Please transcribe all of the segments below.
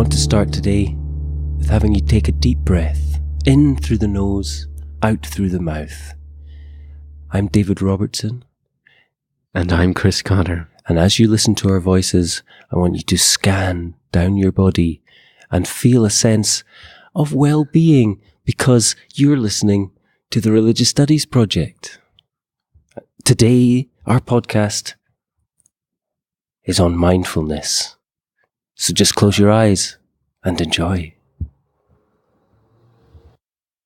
want to start today with having you take a deep breath, in through the nose, out through the mouth. I'm David Robertson. And I'm Chris Cotter. And as you listen to our voices, I want you to scan down your body and feel a sense of well-being because you're listening to the Religious Studies Project. Today, our podcast is on mindfulness. So just close your eyes and enjoy.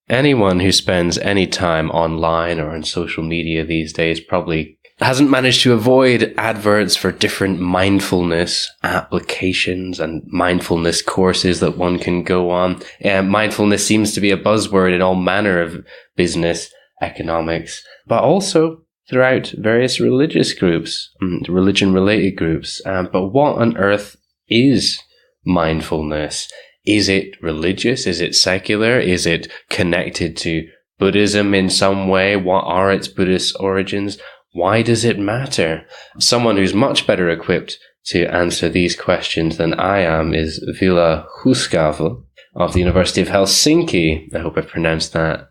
Anyone who spends any time online or on social media these days probably hasn't managed to avoid adverts for different mindfulness applications and mindfulness courses that one can go on. Mindfulness seems to be a buzzword in all manner of business, economics, but also throughout various religious groups, religion-related groups. But what on earth is mindfulness? Is it religious? Is it secular? Is it connected to Buddhism in some way? What are its Buddhist origins? Why does it matter? Someone who's much better equipped to answer these questions than I am is Ville Husgafvel of the University of Helsinki. I hope I pronounced that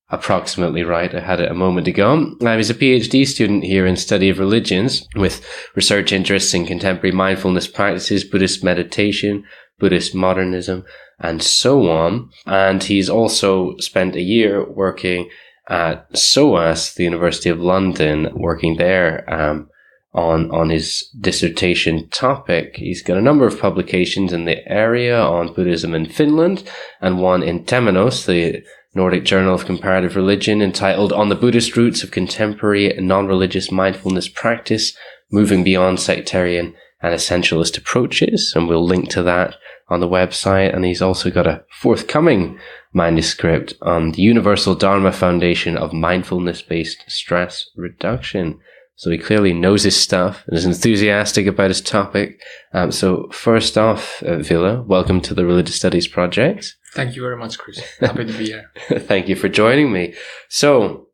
approximately right. I had it a moment ago. I was a PhD student here in study of religions with research interests in contemporary mindfulness practices, Buddhist meditation, Buddhist modernism, and so on. And he's also spent a year working at SOAS, the University of London, working there on his dissertation topic. He's got a number of publications in the area on Buddhism in Finland, and one in Temenos, the Nordic Journal of Comparative Religion, entitled On the Buddhist Roots of Contemporary Non-Religious Mindfulness Practice, Moving Beyond Sectarian and Essentialist Approaches. And we'll link to that on the website. And he's also got a forthcoming manuscript on the Universal Dharma Foundation of Mindfulness-Based Stress Reduction. So he clearly knows his stuff and is enthusiastic about his topic. So first off, Ville, welcome to the Religious Studies Project. Thank you very much, Chris. Happy to be here. Thank you for joining me. So,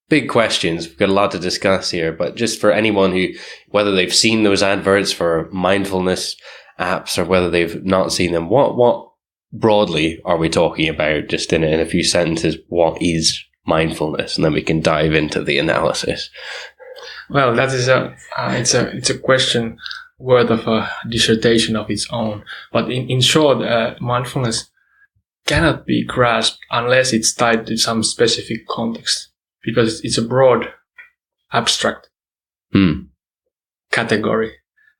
big questions. We've got a lot to discuss here, but just for anyone who, whether they've seen those adverts for mindfulness apps or whether they've not seen them, what broadly are we talking about? Just in a few sentences, what is mindfulness? And then we can dive into the analysis. Well, that is it's a question worth of a dissertation of its own. But in short, mindfulness cannot be grasped unless it's tied to some specific context, because it's a broad, abstract category,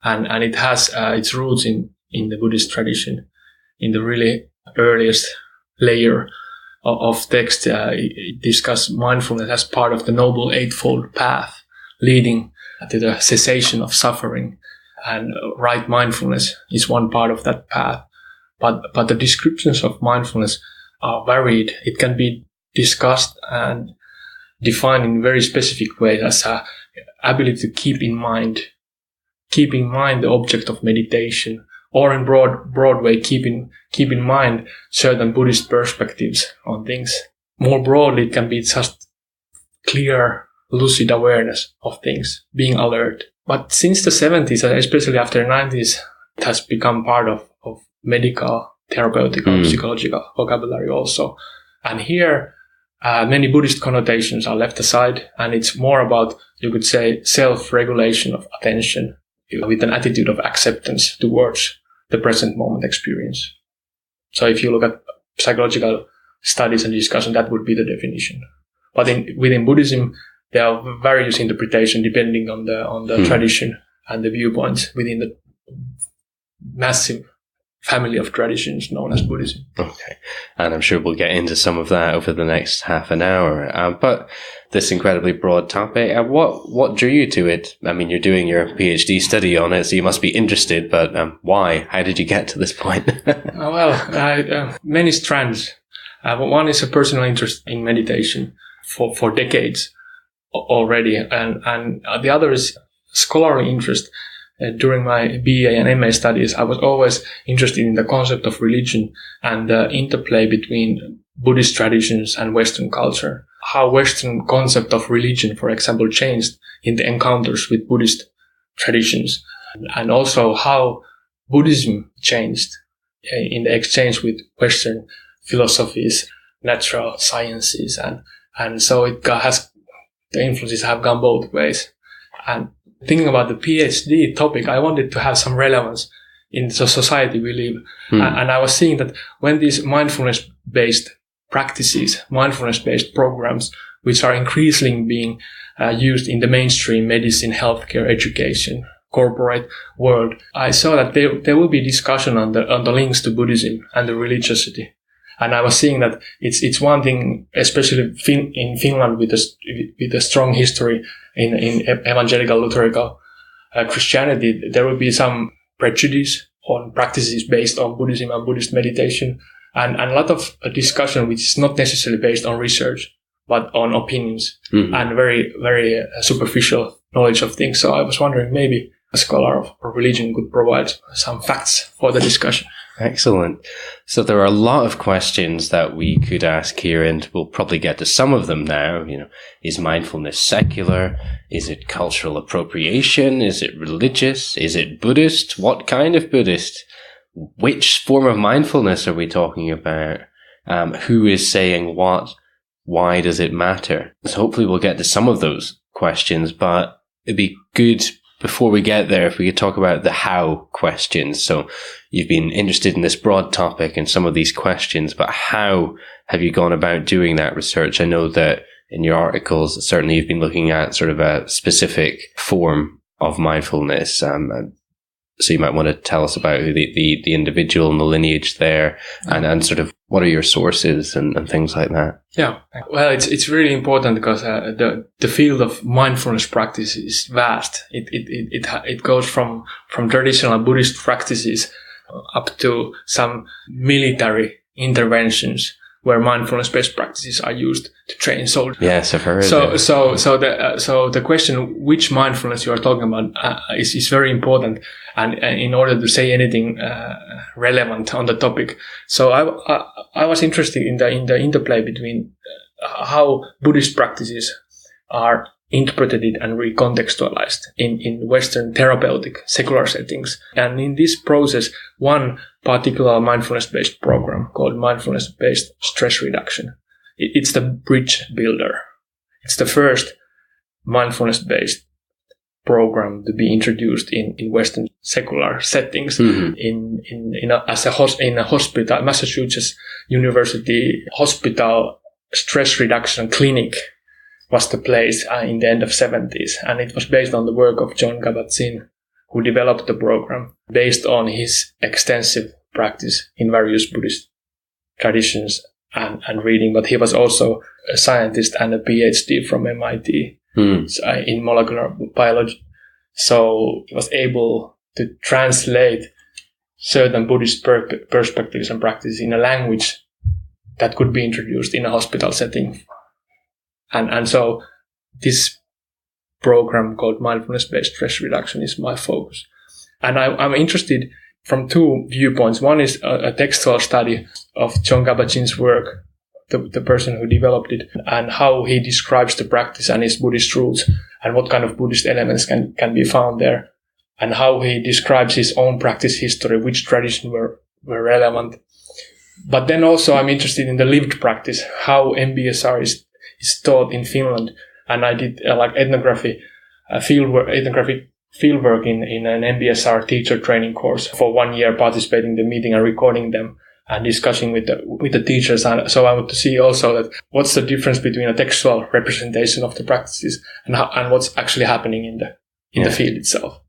and it has its roots in the Buddhist tradition. In the really earliest layer of text, it discusses mindfulness as part of the Noble Eightfold Path, leading to the cessation of suffering, and right mindfulness is one part of that path. But the descriptions of mindfulness are varied. It can be discussed and defined in very specific ways as a ability to keep in mind the object of meditation, or in broad way, keep in mind certain Buddhist perspectives on things. More broadly, it can be just clear, lucid awareness of things, being alert. But since the 70s, and especially after the 90s, it has become part of medical, therapeutic, or psychological vocabulary also. And here, many Buddhist connotations are left aside, and it's more about, you could say, self-regulation of attention with an attitude of acceptance towards the present moment experience. So if you look at psychological studies and discussion, that would be the definition. But within Buddhism, there are various interpretations depending on the tradition and the viewpoints within the massive family of traditions known as Buddhism. Okay. And I'm sure we'll get into some of that over the next half an hour. But this incredibly broad topic, what drew you to it? I mean, you're doing your PhD study on it, so you must be interested, but why? How did you get to this point? Many strands. One is a personal interest in meditation for decades already, and the other is scholarly interest. During my BA and MA studies, I was always interested in the concept of religion and the interplay between Buddhist traditions and Western culture. How Western concept of religion, for example, changed in the encounters with Buddhist traditions, and also how Buddhism changed in the exchange with Western philosophies, natural sciences, and so the influences have gone both ways. And thinking about the PhD topic, I wanted to have some relevance in the society we live. And I was seeing that when these mindfulness-based practices, mindfulness-based programs, which are increasingly being used in the mainstream medicine, healthcare, education, corporate world, I saw that there will be discussion on the links to Buddhism and the religiosity. And I was seeing that it's one thing, especially in Finland with a strong history in evangelical Lutherical Christianity, there will be some prejudice on practices based on Buddhism and Buddhist meditation, and a lot of discussion which is not necessarily based on research, but on opinions and very, very superficial knowledge of things. So I was wondering maybe a scholar of religion could provide some facts for the discussion. Excellent. So there are a lot of questions that we could ask here, and we'll probably get to some of them now. Is mindfulness secular? Is it cultural appropriation? Is it religious? Is it Buddhist? What kind of Buddhist? Which form of mindfulness are we talking about? Who is saying what? Why does it matter? So hopefully we'll get to some of those questions, but it'd be good before we get there, if we could talk about the how questions. So you've been interested in this broad topic and some of these questions, but how have you gone about doing that research? I know that in your articles, certainly you've been looking at sort of a specific form of mindfulness. So you might want to tell us about who the individual and the lineage there, and sort of what are your sources and things like that. Yeah, well, it's really important because the field of mindfulness practice is vast. It goes from traditional Buddhist practices up to some military interventions where mindfulness-based practices are used to train soldiers. Yes, I've heard. So the question which mindfulness you are talking about is very important, and in order to say anything relevant on the topic. So I was interested in the interplay between how Buddhist practices are interpreted and recontextualized in Western therapeutic secular settings. And in this process, one particular mindfulness-based program called mindfulness-based stress reduction, it's the bridge builder. It's the first mindfulness-based program to be introduced in Western secular settings in a hospital, Massachusetts University Hospital Stress Reduction Clinic was the place in the end of 70s, and it was based on the work of John Kabat-Zinn, who developed the program based on his extensive practice in various Buddhist traditions and reading. But he was also a scientist and a PhD from MIT in molecular biology, so he was able to translate certain Buddhist perspectives and practices in a language that could be introduced in a hospital setting. And so this program called mindfulness-based stress reduction is my focus. And I'm interested from two viewpoints. One is a textual study of John Kabat-Zinn's work, the person who developed it, and how he describes the practice and his Buddhist roots, and what kind of Buddhist elements can be found there, and how he describes his own practice history, which traditions were relevant. But then also I'm interested in the lived practice, how MBSR is taught in Finland, and I did ethnographic fieldwork in an MBSR teacher training course for 1 year, participating in the meeting and recording them and discussing with the teachers. And so I want to see also that what's the difference between a textual representation of the practices and what's actually happening in the field itself.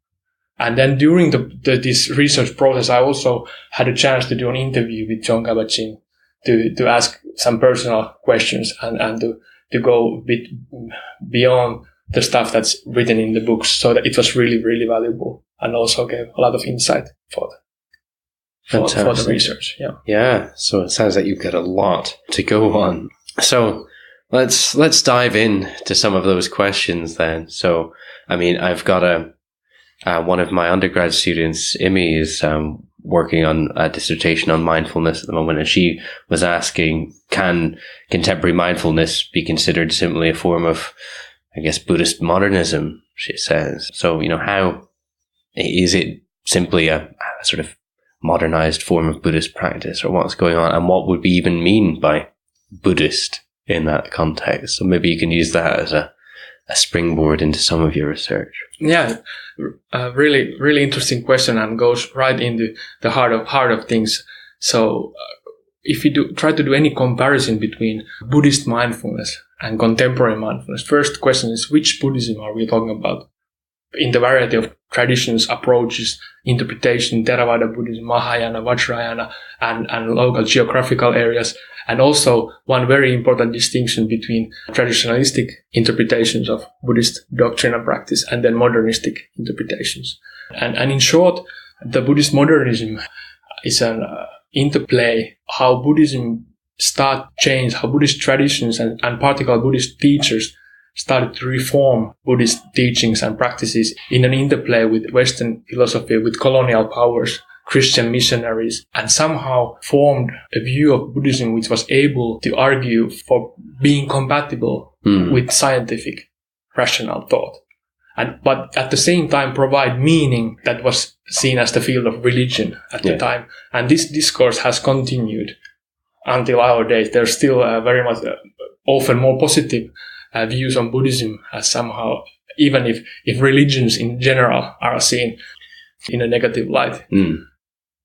And then during this research process, I also had a chance to do an interview with John Kabat-Zinn to ask some personal questions and to go a bit beyond the stuff that's written in the books, so that it was really, really valuable and also gave a lot of insight for the research. Yeah. So it sounds like you've got a lot to go on. So let's dive in to some of those questions then. So, I mean, I've got one of my undergrad students, Imi, is working on a dissertation on mindfulness at the moment, and she was asking, can contemporary mindfulness be considered simply a form of, I guess, Buddhist modernism, she says. So, how is it simply a sort of modernized form of Buddhist practice, or what's going on, and what would we even mean by Buddhist in that context. So maybe you can use that as a springboard into some of your research. Yeah, really, really interesting question, and goes right into the heart of things. So if you try to do any comparison between Buddhist mindfulness and contemporary mindfulness, first question is, which Buddhism are we talking about? In the variety of traditions, approaches, interpretation, Theravada Buddhism, Mahayana, Vajrayana, and local geographical areas. And also one very important distinction between traditionalistic interpretations of Buddhist doctrine and practice and then modernistic interpretations. And in short, the Buddhist modernism is an interplay, how Buddhism changed, how Buddhist traditions and particular Buddhist teachers started to reform Buddhist teachings and practices in an interplay with Western philosophy, with colonial powers, Christian missionaries, and somehow formed a view of Buddhism which was able to argue for being compatible with scientific, rational thought. But at the same time provide meaning that was seen as the field of religion at the time. And this discourse has continued until our days. There's still very much, often more positive views on Buddhism as somehow, even if religions in general are seen in a negative light.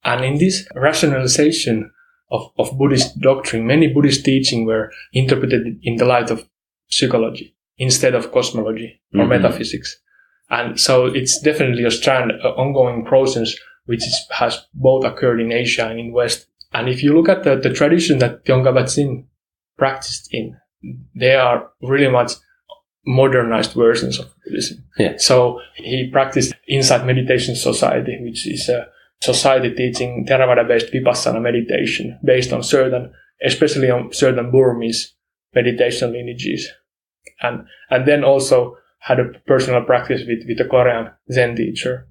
And in this rationalization of Buddhist doctrine, many Buddhist teachings were interpreted in the light of psychology instead of cosmology or metaphysics. And so it's definitely an ongoing process which has both occurred in Asia and in West. And if you look at the tradition that Thongka Bat-Sin practiced in, they are really much modernized versions of Buddhism. Yeah. So he practiced Insight Meditation Society, which is a society teaching Theravada-based Vipassana meditation based on especially on certain Burmese meditation lineages. And then also had a personal practice with a Korean Zen teacher.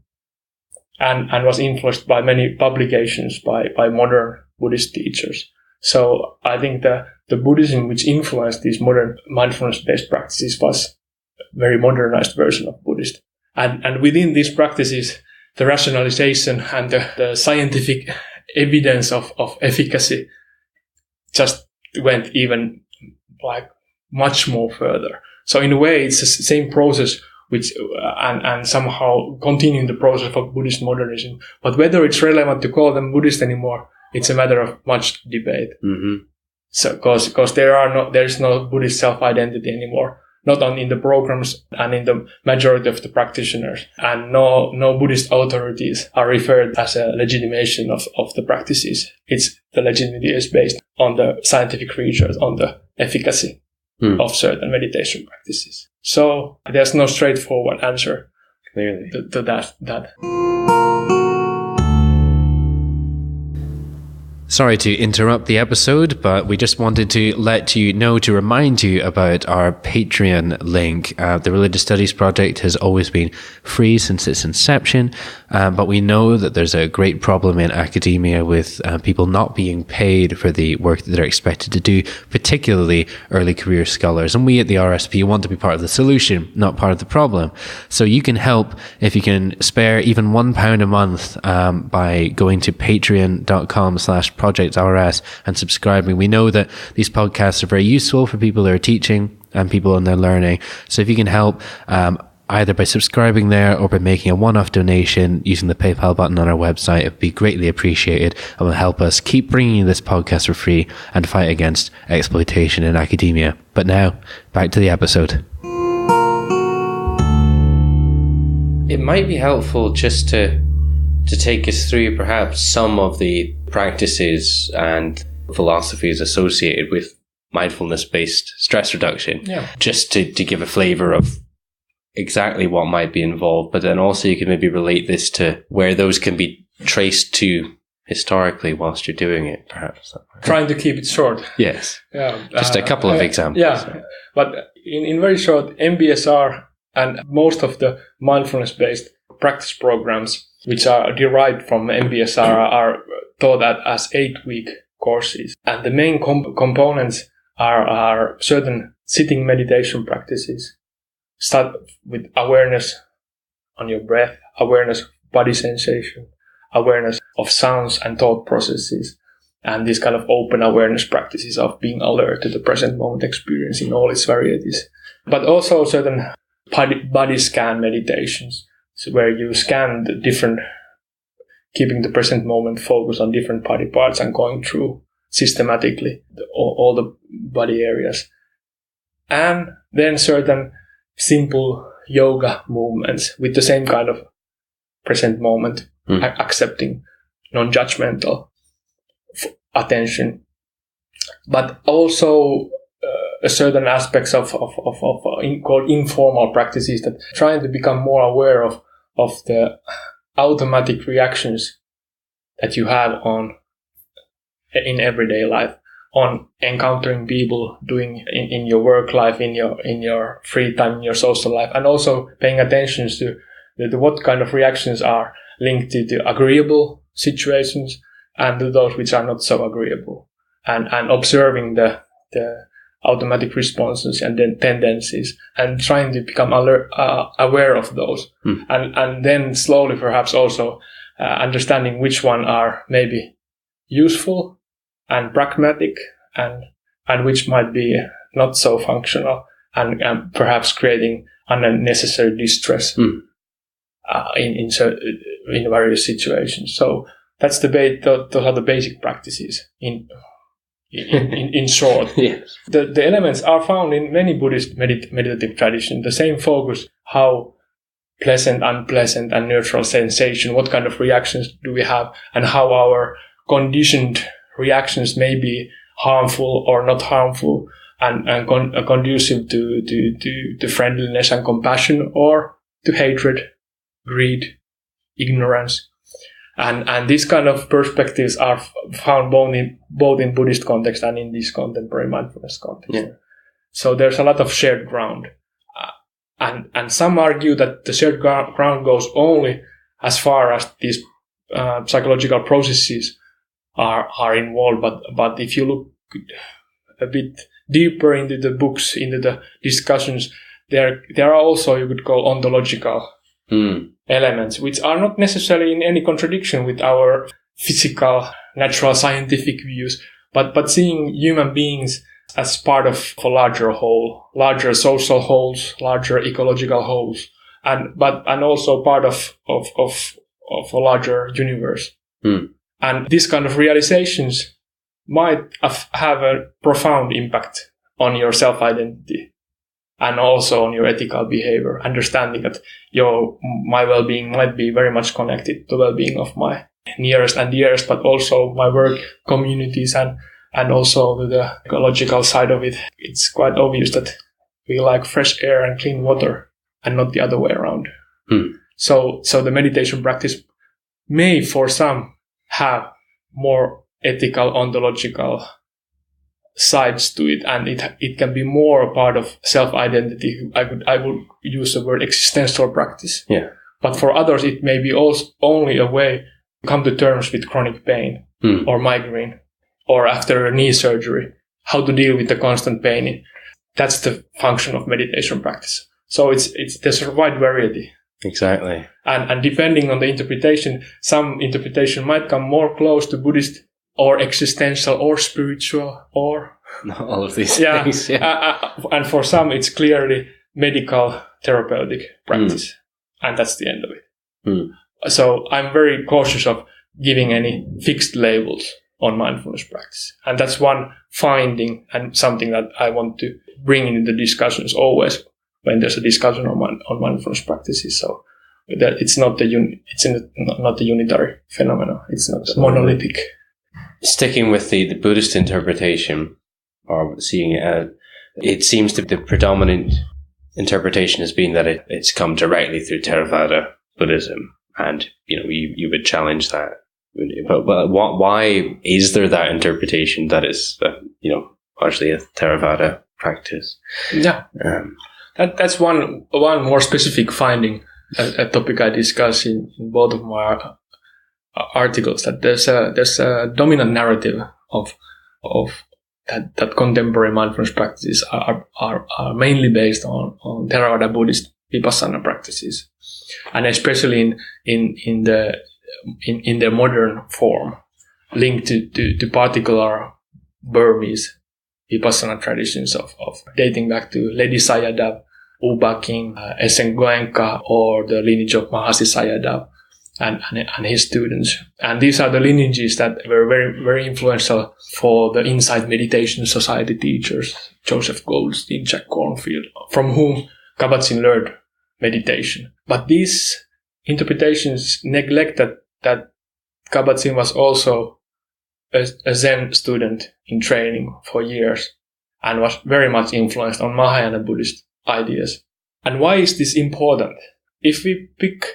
And was influenced by many publications by modern Buddhist teachers. So I think the Buddhism which influenced these modern mindfulness-based practices was a very modernized version of Buddhist. And within these practices, the rationalization and the scientific evidence of efficacy just went even like much more further. So in a way, it's the same process which and somehow continuing the process of Buddhist modernism. But whether it's relevant to call them Buddhist anymore, it's a matter of much debate. So because there's no Buddhist self-identity anymore, not only in the programs and in the majority of the practitioners, and no Buddhist authorities are referred as a legitimation of the practices. It's the legitimacy is based on the scientific research, on the efficacy of certain meditation practices. So there's no straightforward answer clearly to that. Sorry to interrupt the episode, but we just wanted to remind you about our Patreon link. The Religious Studies Project has always been free since its inception, but we know that there's a great problem in academia with people not being paid for the work that they're expected to do, particularly early career scholars. And we at the RSP want to be part of the solution, not part of the problem. So you can help if you can spare even £1 a month by going to patreon.com/projectrs and subscribing. We know that these podcasts are very useful for people who are teaching and people in their learning. So if you can help either by subscribing there or by making a one-off donation using the PayPal button on our website, it would be greatly appreciated and will help us keep bringing you this podcast for free and fight against exploitation in academia. But now, back to the episode. It might be helpful just to take us through perhaps some of the practices and philosophies associated with mindfulness-based stress reduction, just to give a flavor of exactly what might be involved, but then also you can maybe relate this to where those can be traced to historically whilst you're doing it, perhaps. Trying to keep it short. Yes. Just a couple of examples. But in very short, MBSR and most of the mindfulness-based practice programs which are derived from MBSR are taught as 8-week courses. And the main components are certain sitting meditation practices. Start with awareness on your breath, awareness of body sensation, awareness of sounds and thought processes, and this kind of open awareness practices of being alert to the present moment experience in all its varieties. But also certain body scan meditations, so where you scan the different, keeping the present moment focus on different body parts and going through systematically all the body areas. And then certain simple yoga movements with the same kind of present moment, accepting non-judgmental attention, but also certain aspects of called informal practices that trying to become more aware of the automatic reactions that you have in everyday life, on encountering people, doing in your work life, in your free time, in your social life, and also paying attention to what kind of reactions are linked to agreeable situations and to those which are not so agreeable, and observing the automatic responses and then tendencies, and trying to become aware of those, and then slowly perhaps also understanding which one are maybe useful and pragmatic, and which might be not so functional, and perhaps creating unnecessary distress in various situations. So that's those are the basic practices in short. Yes. The elements are found in many Buddhist meditative traditions. The same focus: how pleasant, unpleasant, and neutral sensation, what kind of reactions do we have, and how our conditioned reactions may be harmful or not harmful, and conducive to friendliness and compassion, or to hatred, greed, ignorance. And these kind of perspectives are found both in Buddhist context and in this contemporary mindfulness context. Yeah. So there's a lot of shared ground. And some argue that the shared ground goes only as far as these psychological processes are involved. But if you look a bit deeper into the books, into the discussions, there are also, you could call, ontological elements, which are not necessarily in any contradiction with our physical, natural, scientific views, but seeing human beings as part of a larger whole, larger social wholes, larger ecological wholes, and also part of a larger universe. And these kind of realizations might have a profound impact on your self-identity and also on your ethical behavior, understanding that my well-being might be very much connected to the well-being of my nearest and dearest, but also my work communities and also the ecological side of it. It's quite obvious that we like fresh air and clean water and not the other way around. So the meditation practice may, for some, have more ethical, ontological sides to it, and it can be more a part of self-identity. I would use the word existential practice. Yeah. But for others, it may be also only a way to come to terms with chronic pain or migraine, or after a knee surgery, how to deal with the constant pain. That's the function of meditation practice. So there's a wide variety. Exactly. And depending on the interpretation, some interpretation might come more close to Buddhist or existential or spiritual or all of these things. Yeah. And for some, it's clearly medical therapeutic practice. And that's the end of it. So I'm very cautious of giving any fixed labels on mindfulness practice. And that's one finding and something that I want to bring into the discussions always when there's a discussion on mindfulness practices. So that it's not not the unitary phenomenon. It's not monolithic. Sticking with the Buddhist interpretation, or seeing it seems to the predominant interpretation has been that it's come directly through Theravada Buddhism, and you would challenge that. But why is there that interpretation that is largely a Theravada practice? Yeah, that's one more specific finding, a topic I discuss in both of my articles, that there's a dominant narrative of that contemporary mindfulness practices are mainly based on Theravada Buddhist Vipassana practices, and especially in the in their modern form, linked to particular Burmese Vipassana traditions of dating back to Ledi Sayadaw, U Ba King, Esen Goenka, or the lineage of Mahasi Sayadaw and his students. And these are the lineages that were very, very influential for the Insight Meditation Society teachers, Joseph Goldstein, Jack Cornfield, from whom Kabat-Zinn learned meditation. But these interpretations neglect that Kabat-Zinn was also a Zen student in training for years and was very much influenced on Mahayana Buddhist ideas. And why is this important? If we pick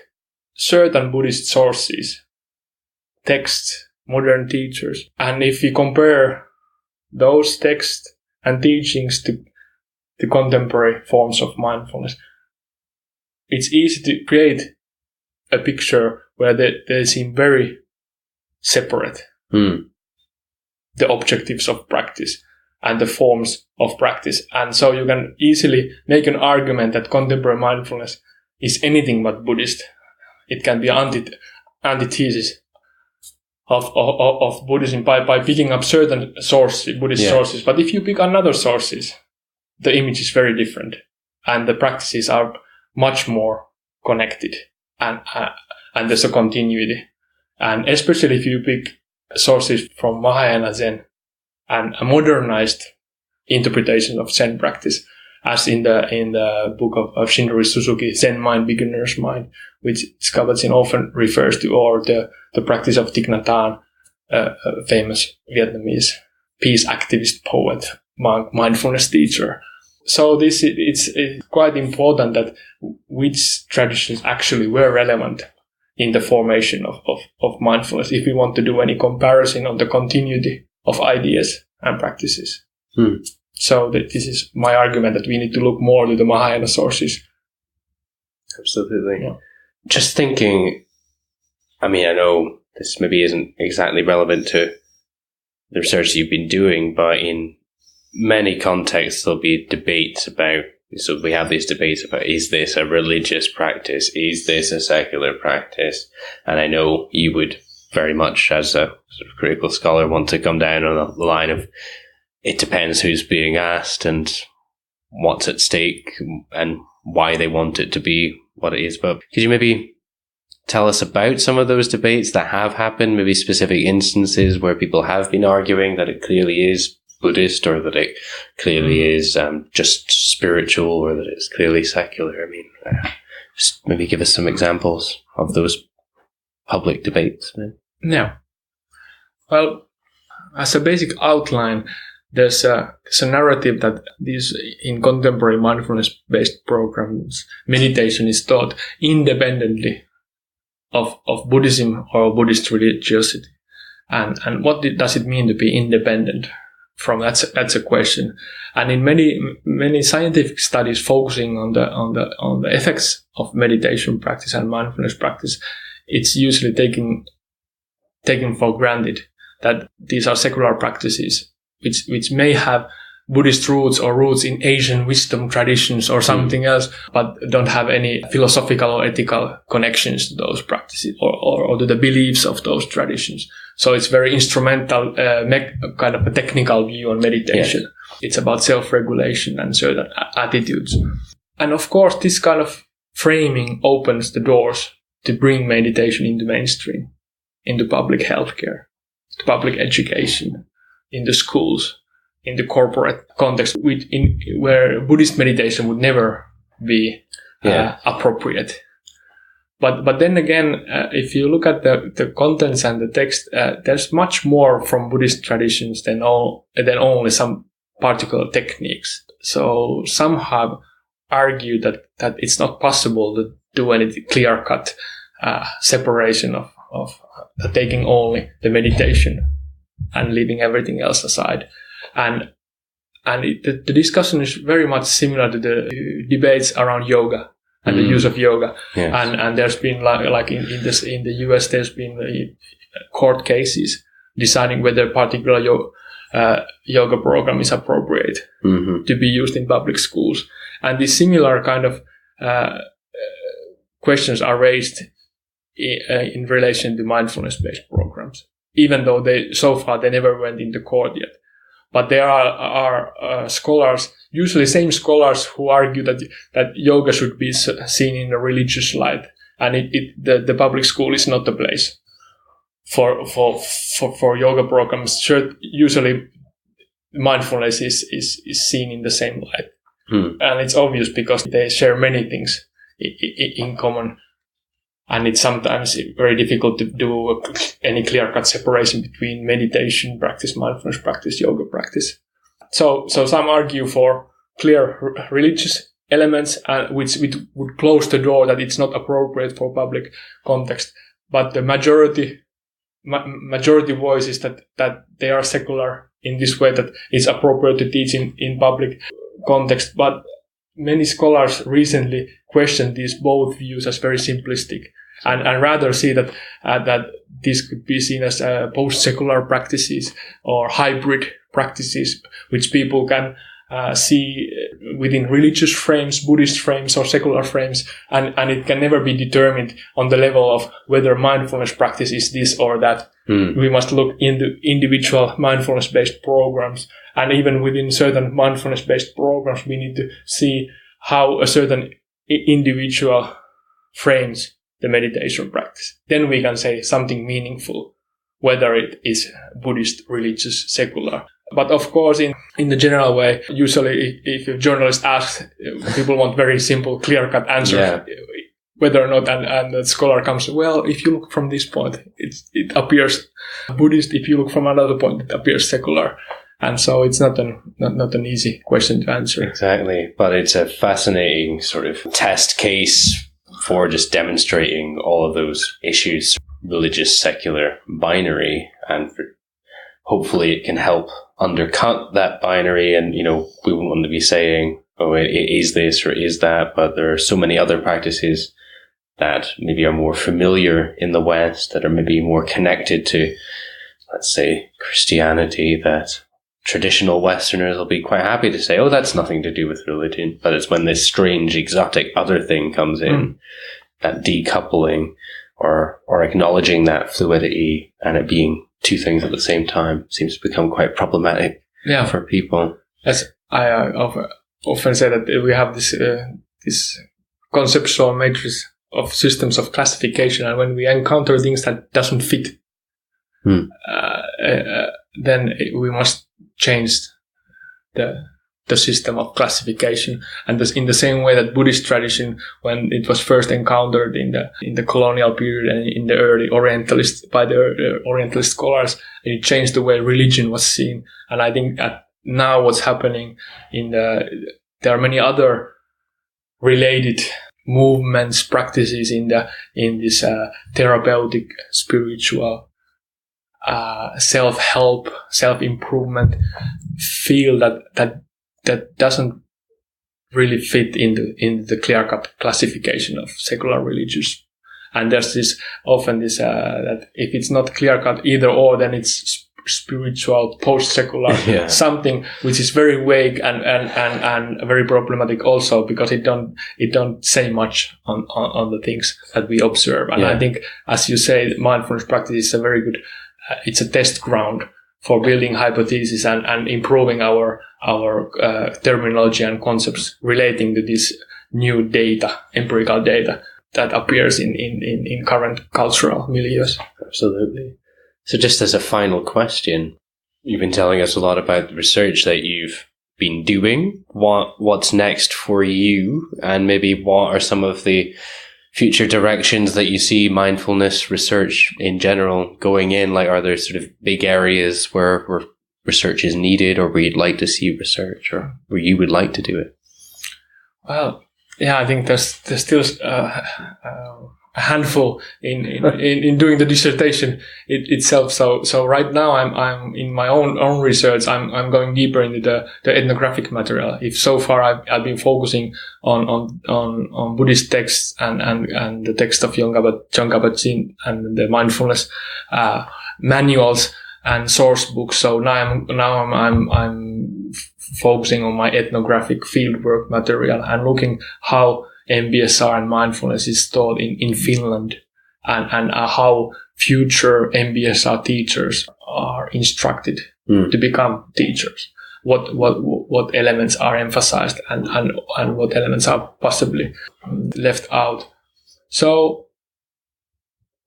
certain Buddhist sources, texts, modern teachers, and if we compare those texts and teachings to contemporary forms of mindfulness, it's easy to create a picture where they seem very separate. The objectives of practice and the forms of practice. And so you can easily make an argument that contemporary mindfulness is anything but Buddhist. It can be antithesis of Buddhism by picking up certain sources, Buddhist sources. But if you pick another sources, the image is very different, and the practices are much more connected, and there's a continuity. And especially if you pick sources from Mahayana Zen and a modernized interpretation of Zen practice, as in the book of Shinryu Suzuki, Zen Mind, Beginner's Mind, which Kabat-Zinn often refers to, or the practice of Thich Nhat Hanh, a famous Vietnamese peace activist, poet, monk, mindfulness teacher. So it's quite important that which traditions actually were relevant in the formation of mindfulness, if we want to do any comparison on the continuity of ideas and practices. So this is my argument, that we need to look more to the Mahayana sources. Absolutely. Yeah. Just thinking, I mean, I know this maybe isn't exactly relevant to the research you've been doing, but in many contexts there'll be debates about, so we have these debates about, is this a religious practice? Is this a secular practice? And I know you would very much, as a sort of critical scholar, want to come down on the line of, it depends who's being asked and what's at stake and why they want it to be what it is. But could you maybe tell us about some of those debates that have happened, maybe specific instances where people have been arguing that it clearly is Buddhist, or that it clearly is just spiritual, or that it's clearly secular? I mean, just maybe give us some examples of those public debates. Yeah. Well, as a basic outline, there's a narrative that these, in contemporary mindfulness-based programs, meditation is taught independently of Buddhism or Buddhist religiosity. And what does it mean to be independent from? That's a question. And in many scientific studies focusing on the effects of meditation practice and mindfulness practice, it's usually taken for granted that these are secular practices which may have Buddhist roots or roots in Asian wisdom traditions or something else, but don't have any philosophical or ethical connections to those practices or to the beliefs of those traditions. So it's very instrumental, kind of a technical view on meditation. Yes. It's about self-regulation and certain attitudes. And of course, this kind of framing opens the doors to bring meditation into mainstream, into public healthcare, to public education, in the schools, in the corporate context, where Buddhist meditation would never be appropriate. But then again, if you look at the contents and the text, there's much more from Buddhist traditions than only some particular techniques. So some have argued that it's not possible to do any clear-cut separation of taking only the meditation and leaving everything else aside. And the discussion is very much similar to the debates around yoga and the use of yoga. Yes. And there's been like in the US, there's been court cases deciding whether a particular yoga program is appropriate to be used in public schools. And these similar kind of questions are raised in relation to mindfulness-based programs, even though so far they never went into court yet. But there are scholars, usually same scholars, who argue that yoga should be seen in a religious light, and the public school is not the place for yoga programs. Sure, usually mindfulness is seen in the same light, and it's obvious because they share many things in common. And it's sometimes very difficult to do any clear-cut separation between meditation practice, mindfulness practice, yoga practice. So some argue for clear religious elements, which would close the door that it's not appropriate for public context. But the majority voice is that they are secular in this way, that it's appropriate to teach in public context. But many scholars recently questioned these both views as very simplistic, and rather see that this could be seen as post-secular practices or hybrid practices, which people can see within religious frames, Buddhist frames, or secular frames, and it can never be determined on the level of whether mindfulness practice is this or that. We must look into individual mindfulness-based programs, and even within certain mindfulness-based programs, we need to see how a certain individual frames the meditation practice. Then we can say something meaningful, whether it is Buddhist, religious, secular. But of course, in the general way, usually if a journalist asks, people want very simple, clear-cut answers, whether or not, and the scholar comes, well, if you look from this point, it appears Buddhist. If you look from another point, it appears secular. And so it's not an easy question to answer. Exactly. But it's a fascinating sort of test case for just demonstrating all of those issues, religious, secular, binary, and hopefully it can help undercut that binary. And, we wouldn't want to be saying, oh, it is this or is that, but there are so many other practices that maybe are more familiar in the West, that are maybe more connected to, let's say, Christianity, that traditional Westerners will be quite happy to say, oh, that's nothing to do with religion. But it's when this strange, exotic other thing comes in, that decoupling or acknowledging that fluidity and it being two things at the same time seems to become quite problematic for people. As I often say that we have this conceptual matrix of systems of classification, and when we encounter things that doesn't fit, then we must change the system of classification. And this, in the same way that Buddhist tradition, when it was first encountered in the colonial period and in the early by the Orientalist scholars, it changed the way religion was seen. And I think that now what's happening there are many other related movements, practices in this therapeutic, spiritual, self-help, self-improvement field that doesn't really fit in the clear-cut classification of secular religious. And there's often this that if it's not clear-cut either or, then it's spiritual, post-secular, something which is very vague and very problematic also, because it don't say much on the things that we observe. And I think, as you say, mindfulness practice is a very good, it's a test ground for building hypotheses and improving our terminology and concepts relating to this new data, empirical data that appears in current cultural milieus. Absolutely. So just as a final question, you've been telling us a lot about the research that you've been doing. What's next for you? And maybe what are some of the future directions that you see mindfulness research in general going in? Like, are there sort of big areas where research is needed, or where you'd like to see research, or where you would like to do it? Well, I think there's still a handful in doing the dissertation itself. So right now I'm in my own research. I'm going deeper into the ethnographic material. If so far I've been focusing on Buddhist texts and the text of Tsongkhapa and the mindfulness manuals and source books. So now I'm focusing on my ethnographic fieldwork material and looking how MBSR and mindfulness is taught in Finland and how future MBSR teachers are instructed to become teachers. What elements are emphasized and what elements are possibly left out. So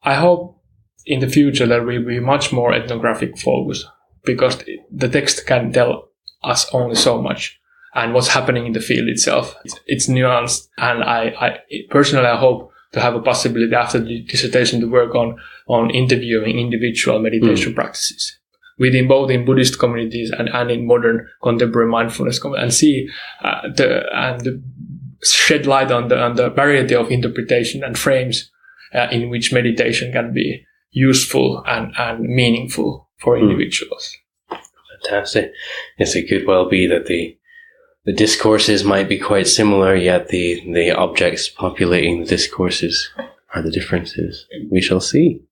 I hope in the future there will be much more ethnographic focus, because the text can tell us only so much, and what's happening in the field itself. It's nuanced, and I personally hope to have a possibility after the dissertation to work on interviewing individual meditation practices within both in Buddhist communities and in modern contemporary mindfulness and see the shed light on the variety of interpretation and frames in which meditation can be useful and meaningful for individuals. Fantastic. Yes, it could well be that the discourses might be quite similar, yet the objects populating the discourses are the differences. We shall see.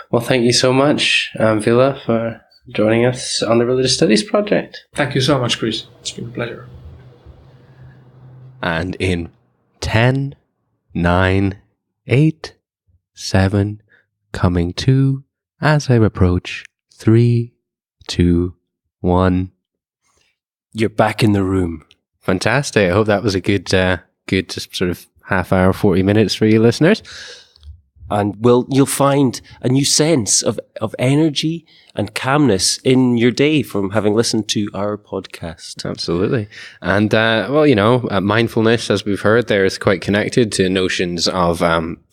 Well, thank you so much, Ville, for joining us on the Religious Studies Project. Thank you so much, Chris. It's been a pleasure. And in 10, 9, 8, 7, coming 2, as I approach 3, 2, 1. You're back in the room. Fantastic. I hope that was a good just sort of half hour, 40 minutes for you listeners. And you'll find a new sense of energy and calmness in your day from having listened to our podcast. Absolutely. And, mindfulness, as we've heard there, is quite connected to notions of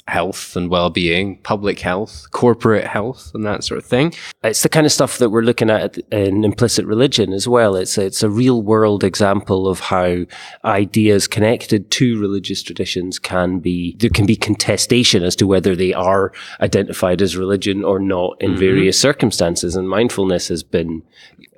health and well-being, public health, corporate health, and that sort of thing. It's the kind of stuff that we're looking at in implicit religion as well. It's a real-world example of how ideas connected to religious traditions there can be contestation as to whether they are identified as religion or not in various circumstances. And mindfulness has been,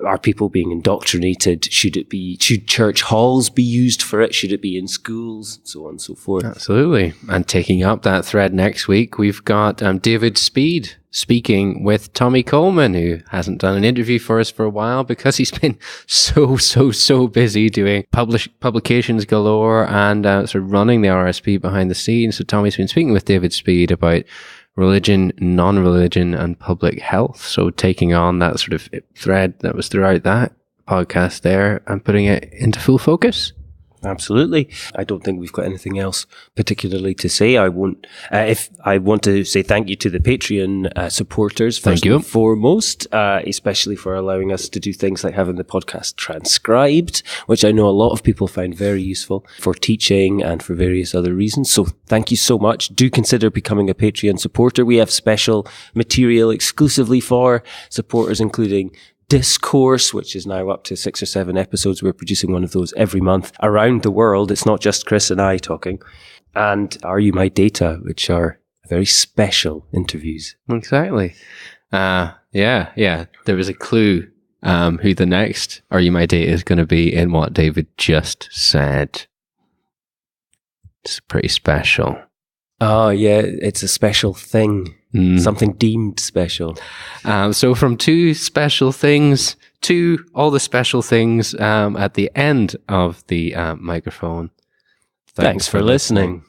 are people being indoctrinated? Should church halls be used for it? Should it be in schools? And so on and so forth. Absolutely. And taking up that thread next week, we've got David Speed speaking with Tommy Coleman, who hasn't done an interview for us for a while because he's been so busy doing publications galore and sort of running the RSP behind the scenes. So Tommy's been speaking with David Speed about religion, non-religion, and public health. So taking on that sort of thread that was throughout that podcast there and putting it into full focus. Absolutely. I don't think we've got anything else particularly to say. I want to say thank you to the Patreon supporters first and foremost, especially for allowing us to do things like having the podcast transcribed, which I know a lot of people find very useful for teaching and for various other reasons. So thank you so much. Do consider becoming a Patreon supporter. We have special material exclusively for supporters, including Discourse, which is now up to 6 or 7 episodes. We're producing one of those every month around the world. It's not just Chris and I talking. And Are You My Data, which are very special interviews. Exactly. Yeah. There was a clue who the next Are You My Data is going to be in what David just said. It's pretty special. Oh, yeah. It's a special thing. Something deemed special. So from 2 special things to all the special things at the end of the microphone. Thanks for listening.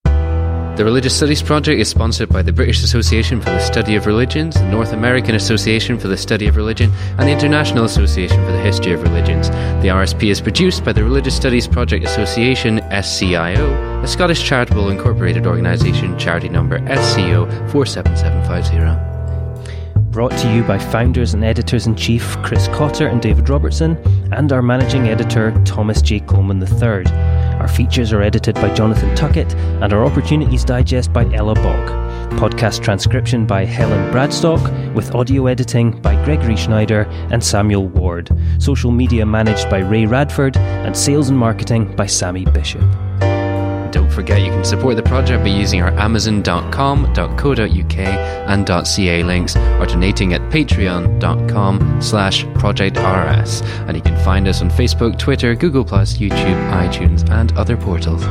The Religious Studies Project is sponsored by the British Association for the Study of Religions, the North American Association for the Study of Religion, and the International Association for the History of Religions. The RSP is produced by the Religious Studies Project Association, SCIO, a Scottish charitable incorporated organisation, charity number SCO 47750. Brought to you by founders and editors-in-chief Chris Cotter and David Robertson, and our managing editor Thomas J. Coleman III. Our features are edited by Jonathan Tuckett, and our Opportunities Digest by Ella Bogg. Podcast transcription by Helen Bradstock, with audio editing by Gregory Schneider and Samuel Ward. Social media managed by Ray Radford, and sales and marketing by Sammy Bishop. Don't forget you can support the project by using our amazon.com.co.uk and .ca links, or donating at patreon.com/projectrs. And you can find us on Facebook, Twitter, Google+, YouTube, iTunes and other portals.